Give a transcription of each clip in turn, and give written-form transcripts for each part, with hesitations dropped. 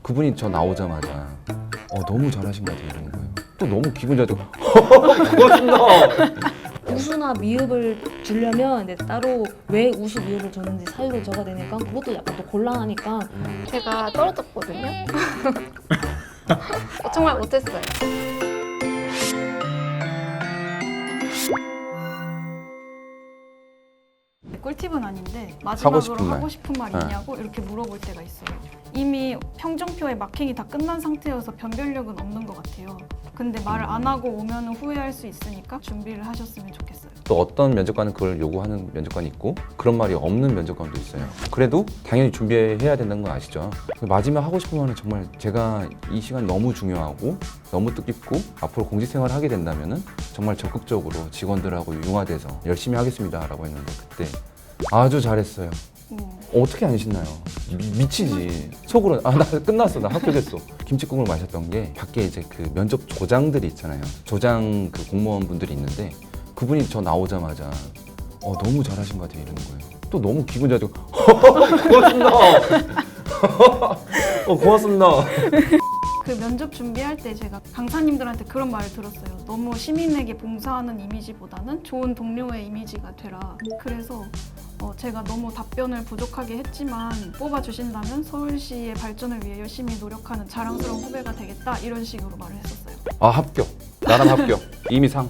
그분이 저 나오자마자 너무 잘하신 것 같아요 이러는 거예요. 또 너무 기분 좋아지고 고맙습니다. 우수나 미흡을 주려면 이제 따로 왜 우수 미흡을 줬는지 사유를 적어야 되니까 그것도 약간 또 곤란하니까 제가 떨어졌거든요. 정말 못했어요. 꿀팁은 아닌데 하고 마지막으로 싶은 말. 하고 싶은 말 네. 있냐고 이렇게 물어볼 때가 있어요. 이미 평정표에 마킹이 다 끝난 상태여서 변별력은 없는 것 같아요. 근데 말을 안 하고 오면 후회할 수 있으니까 준비를 하셨으면 좋겠어요. 또 어떤 면접관은 그걸 요구하는 면접관이 있고 그런 말이 없는 면접관도 있어요. 그래도 당연히 준비해야 된다는 건 아시죠? 마지막 하고 싶은 말은 정말 제가 이 시간 너무 중요하고 너무 뜻깊고 앞으로 공직생활을 하게 된다면은 정말 적극적으로 직원들하고 융화돼서 열심히 하겠습니다라고 했는데 그때 아주 잘했어요. 어떻게 안 신나요? 미치지. 속으로 나 끝났어. 나 합격했어. 김치국을 마셨던 게 밖에 이제 그 면접 조장들이 있잖아요. 조장 그 공무원분들이 있는데 그분이 저 나오자마자 너무 잘하신 것 같아요 이러는 거예요. 또 너무 기분 좋아지고 고맙습니다. 고맙습니다. 그 면접 준비할 때 제가 강사님들한테 그런 말을 들었어요. 너무 시민에게 봉사하는 이미지보다는 좋은 동료의 이미지가 되라. 그래서 제가 너무 답변을 부족하게 했지만 뽑아주신다면 서울시의 발전을 위해 열심히 노력하는 자랑스러운 후배가 되겠다 이런 식으로 말을 했었어요. 아 합격. 나름 합격. 이미 상.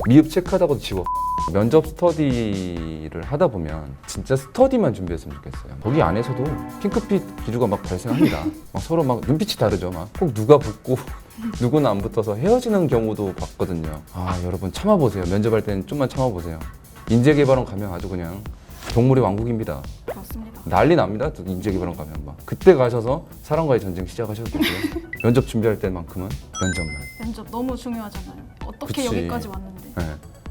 미흡 체크하다가도 지워. 면접 스터디를 하다 보면 진짜 스터디만 준비했으면 좋겠어요. 거기 안에서도 핑크빛 기류가 막 발생합니다. 막 서로 막 눈빛이 다르죠. 막 꼭 누가 붙고 누구는 안 붙어서 헤어지는 경우도 봤거든요. 아 여러분 참아보세요. 면접할 때는 좀만 참아보세요. 인재개발원 가면 아주 그냥 동물의 왕국입니다. 그렇습니다. 난리 납니다. 인재개발원 가면 막 그때 가셔서 사람과의 전쟁 시작하셔도 되고요. 면접 준비할 때만큼은 면접만. 면접 너무 중요하잖아요. 어떻게 그치. 여기까지 왔는데. 네.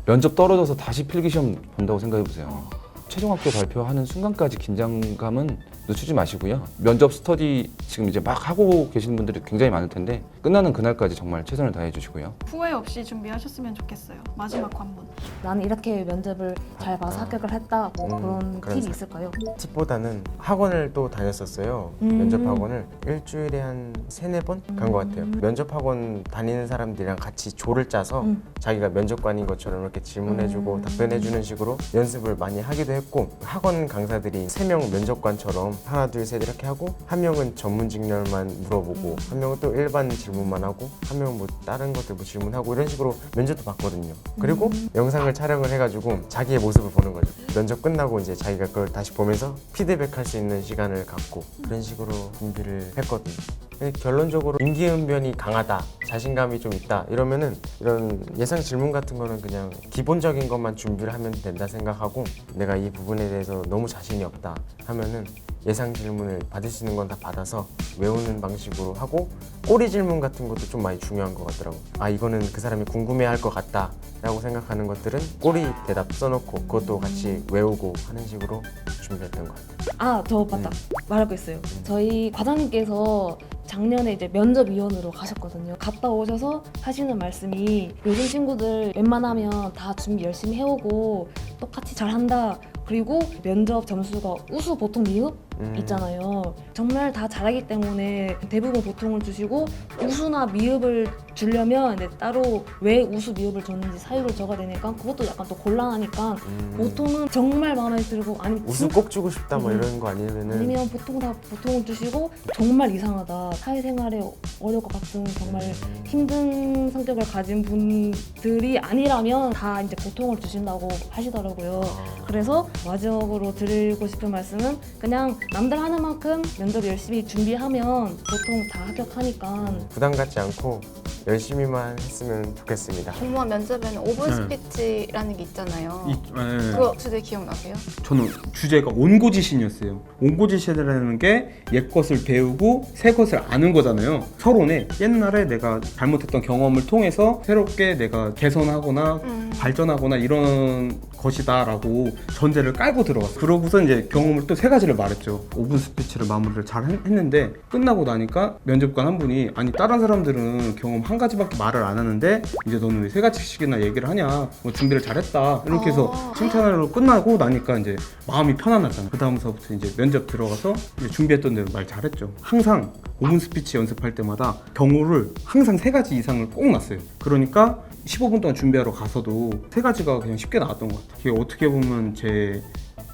면접 떨어져서 다시 필기시험 본다고 생각해보세요. 최종 합격 발표하는 순간까지 긴장감은 늦추지 마시고요. 면접 스터디 지금 이제 막 하고 계시는 분들이 굉장히 많을 텐데 끝나는 그날까지 정말 최선을 다해 주시고요. 후회 없이 준비하셨으면 좋겠어요. 마지막 관문. 나는 이렇게 면접을 잘 봐서 합격을 했다 뭐 그런 그런 팁이 있을까요? 팁보다는 학원을 또 다녔었어요. 면접 학원을 일주일에 한 3-4번 간 것 같아요. 면접 학원 다니는 사람들이랑 같이 조를 짜서 자기가 면접관인 것처럼 이렇게 질문해주고 답변해주는 식으로 연습을 많이 하기도 했고, 학원 강사들이 3명 면접관처럼 하나 둘 셋 이렇게 하고 한 명은 전문 직렬만 물어보고 한 명은 또 일반 질문만 하고 한 명은 뭐 다른 것들 뭐 질문하고 이런 식으로 면접도 봤거든요. 그리고 영상을 촬영을 해가지고 자기의 모습을 보는 거죠. 면접 끝나고 이제 자기가 그걸 다시 보면서 피드백할 수 있는 시간을 갖고 그런 식으로 준비를 했거든요. 근데 결론적으로 임기응변이 강하다, 자신감이 좀 있다 이러면은 이런 예상 질문 같은 거는 그냥 기본적인 것만 준비를 하면 된다 생각하고, 내가 이 부분에 대해서 너무 자신이 없다 하면은 예상 질문을 받을 수 있는 건 다 받아서 외우는 방식으로 하고, 꼬리 질문 같은 것도 좀 많이 중요한 것 같더라고요. 아 이거는 그 사람이 궁금해할 것 같다 라고 생각하는 것들은 꼬리 대답 써놓고 그것도 같이 외우고 하는 식으로 준비했던 것 같아요. 저 맞다. 말할 거 있어요. 저희 과장님께서 작년에 이제 면접위원으로 가셨거든요. 갔다 오셔서 하시는 말씀이 요즘 친구들 웬만하면 다 준비 열심히 해오고 똑같이 잘한다. 그리고 면접 점수가 우수, 보통, 미흡 있잖아요. 정말 다 잘하기 때문에 대부분 보통을 주시고 우수나 미흡을 주려면 이제 따로 왜 우수, 미흡을 줬는지 사유를 적어야 되니까 그것도 약간 또 곤란하니까 보통은 정말 마음에 들고 아니면 우수 꼭 주고 싶다 뭐 이런 거 아니면 보통 다 보통을 주시고 정말 이상하다, 사회생활에 어려울 것 같은 정말 힘든 성격을 가진 분들이 아니라면 다 이제 보통을 주신다고 하시더라고요. 그래서 마지막으로 드리고 싶은 말씀은 그냥 남들 하는 만큼 면접 열심히 준비하면 보통 다 합격하니까 부담 갖지 않고 열심히만 했으면 좋겠습니다. 공무원 면접에는 5분 스피치라는 게 있잖아요. 네. 그거 주제 기억나세요? 저는 주제가 온고지신이었어요. 온고지신이라는 게 옛 것을 배우고 새 것을 아는 거잖아요. 서론에 옛날에 내가 잘못했던 경험을 통해서 새롭게 내가 개선하거나 발전하거나 이런 것이다라고 전제를 깔고 들어갔어요. 그러고서 이제 경험을 또 3가지를 말했죠. 5분 스피치를 마무리를 잘 했는데 끝나고 나니까 면접관 한 분이 아니 다른 사람들은 경험 1가지밖에 말을 안 하는데 이제 너는 왜 3가지씩이나 얘기를 하냐? 뭐 준비를 잘했다 이렇게 해서 칭찬으로 끝나고 나니까 이제 마음이 편안하잖아요. 그 다음서부터 이제 면접 들어가서 이제 준비했던 대로 말 잘했죠. 항상 5분 스피치 연습할 때마다 경호를 항상 3가지 이상을 꼭 놨어요. 그러니까 15분 동안 준비하러 가서도 3가지가 그냥 쉽게 나왔던 것 같아요. 이게 어떻게 보면 제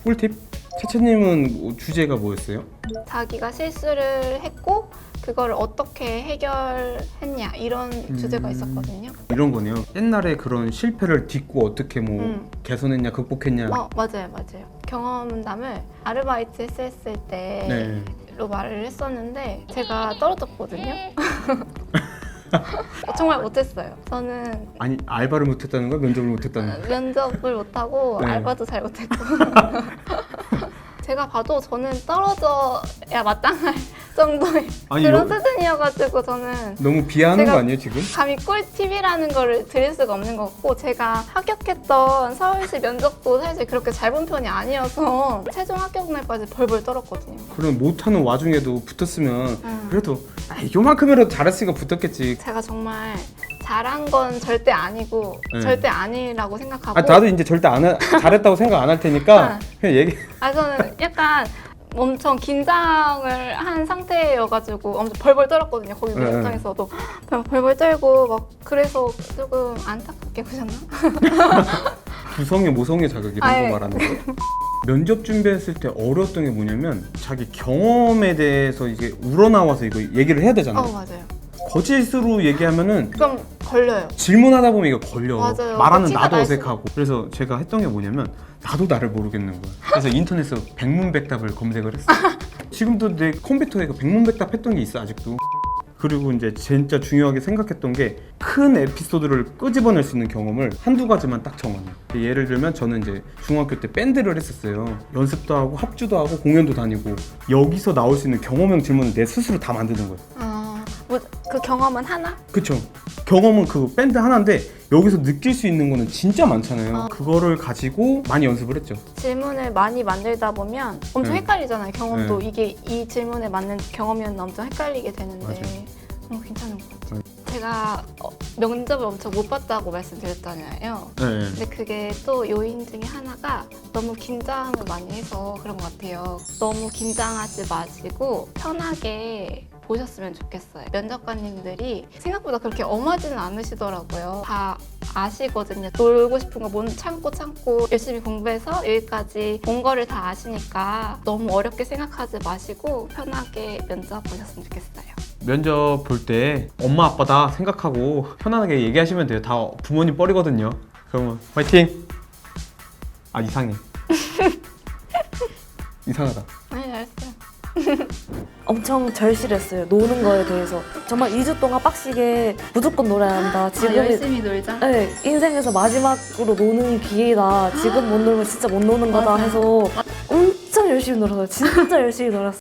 꿀팁? 채채님은 주제가 뭐였어요? 자기가 실수를 했고 그걸 어떻게 해결했냐 이런 주제가 있었거든요. 이런 거네요. 옛날에 그런 실패를 딛고 어떻게 뭐 개선했냐, 극복했냐. 맞아요. 경험담을 아르바이트 했을 네. 때로 말을 했었는데 제가 떨어졌거든요. 정말 못했어요. 저는 아니 알바를 못했다는 거야? 면접을 못했다는 거야? 면접을 못하고 네. 알바도 잘 못했고 제가 봐도 저는 떨어져야 마땅할 정도의 아니, 그런 수준이어가지고 저는 너무 비하하는 제가- 거 아니에요 지금? 감히 꿀팁이라는 거를 드릴 수가 없는 것 같고 제가 합격했던 서울시 면접도 사실 그렇게 잘 본 편이 아니어서 최종 합격 날까지 벌벌 떨었거든요. 그럼 못하는 와중에도 붙었으면 그래도 요만큼이라도 잘했으니까 붙었겠지. 제가 정말 잘한 건 절대 아니고 네. 절대 아니라고 생각하고 아 나도 이제 절대 잘했다고 생각 안 할 테니까 그냥 얘기. 저는 약간 엄청 긴장을 한 상태여가지고 엄청 벌벌 떨었거든요. 거기 네. 면접장에서도 벌벌 떨고 막 그래서 조금 안타깝게 보셨나? 구성의 모성의 자극 이런 아예. 거 말하는 거예요. 면접 준비했을 때 어려웠던 게 뭐냐면 자기 경험에 대해서 이게 우러나와서 이거 얘기를 해야 되잖아요. 맞아요. 거짓으로 얘기하면은 그럼 걸려요. 질문하다 보면 이거 걸려. 맞아요. 말하는 티가 나도 날 수- 어색하고. 그래서 제가 했던 게 뭐냐면 나도 나를 모르겠는 거야. 그래서 인터넷에서 백문백답을 검색을 했어. 지금도 내 컴퓨터에 그 백문백답 했던 게 있어 아직도. 그리고 이제 진짜 중요하게 생각했던 게 큰 에피소드를 끄집어낼 수 있는 경험을 한두 가지만 딱 정하는. 예를 들면 저는 이제 중학교 때 밴드를 했었어요. 연습도 하고 합주도 하고 공연도 다니고 여기서 나올 수 있는 경험형 질문을 내 스스로 다 만드는 거예요. 그 경험은 하나? 그쵸. 경험은 그 밴드 하나인데 여기서 느낄 수 있는 거는 진짜 많잖아요. 그거를 가지고 많이 연습을 했죠. 질문을 많이 만들다 보면 엄청 네. 헷갈리잖아요. 경험도 네. 이게 이 질문에 맞는 경험이었나 엄청 헷갈리게 되는데 맞아요. 괜찮은 것 같아요. 제가 면접을 엄청 못 봤다고 말씀드렸잖아요. 네. 근데 그게 또 요인 중에 하나가 너무 긴장을 많이 해서 그런 것 같아요. 너무 긴장하지 마시고 편하게 보셨으면 좋겠어요. 면접관님들이 생각보다 그렇게 엄하지는 않으시더라고요. 다 아시거든요. 놀고 싶은 거 못 참고 열심히 공부해서 여기까지 온 거를 다 아시니까 너무 어렵게 생각하지 마시고 편하게 면접 보셨으면 좋겠어요. 면접 볼 때 엄마 아빠다 생각하고 편안하게 얘기하시면 돼요. 다 부모님 뻘이거든요. 그러면 화이팅! 아 이상해. 이상하다. 네, 알았어요. 엄청 절실했어요. 노는 거에 대해서. 정말 2주 동안 빡시게 무조건 놀아야 한다. 지금이 놀자. 네, 인생에서 마지막으로 노는 기회다. 지금 못 놀면 진짜 못 노는 거다 해서 엄청 열심히 놀았어요. 진짜 열심히 놀았어요.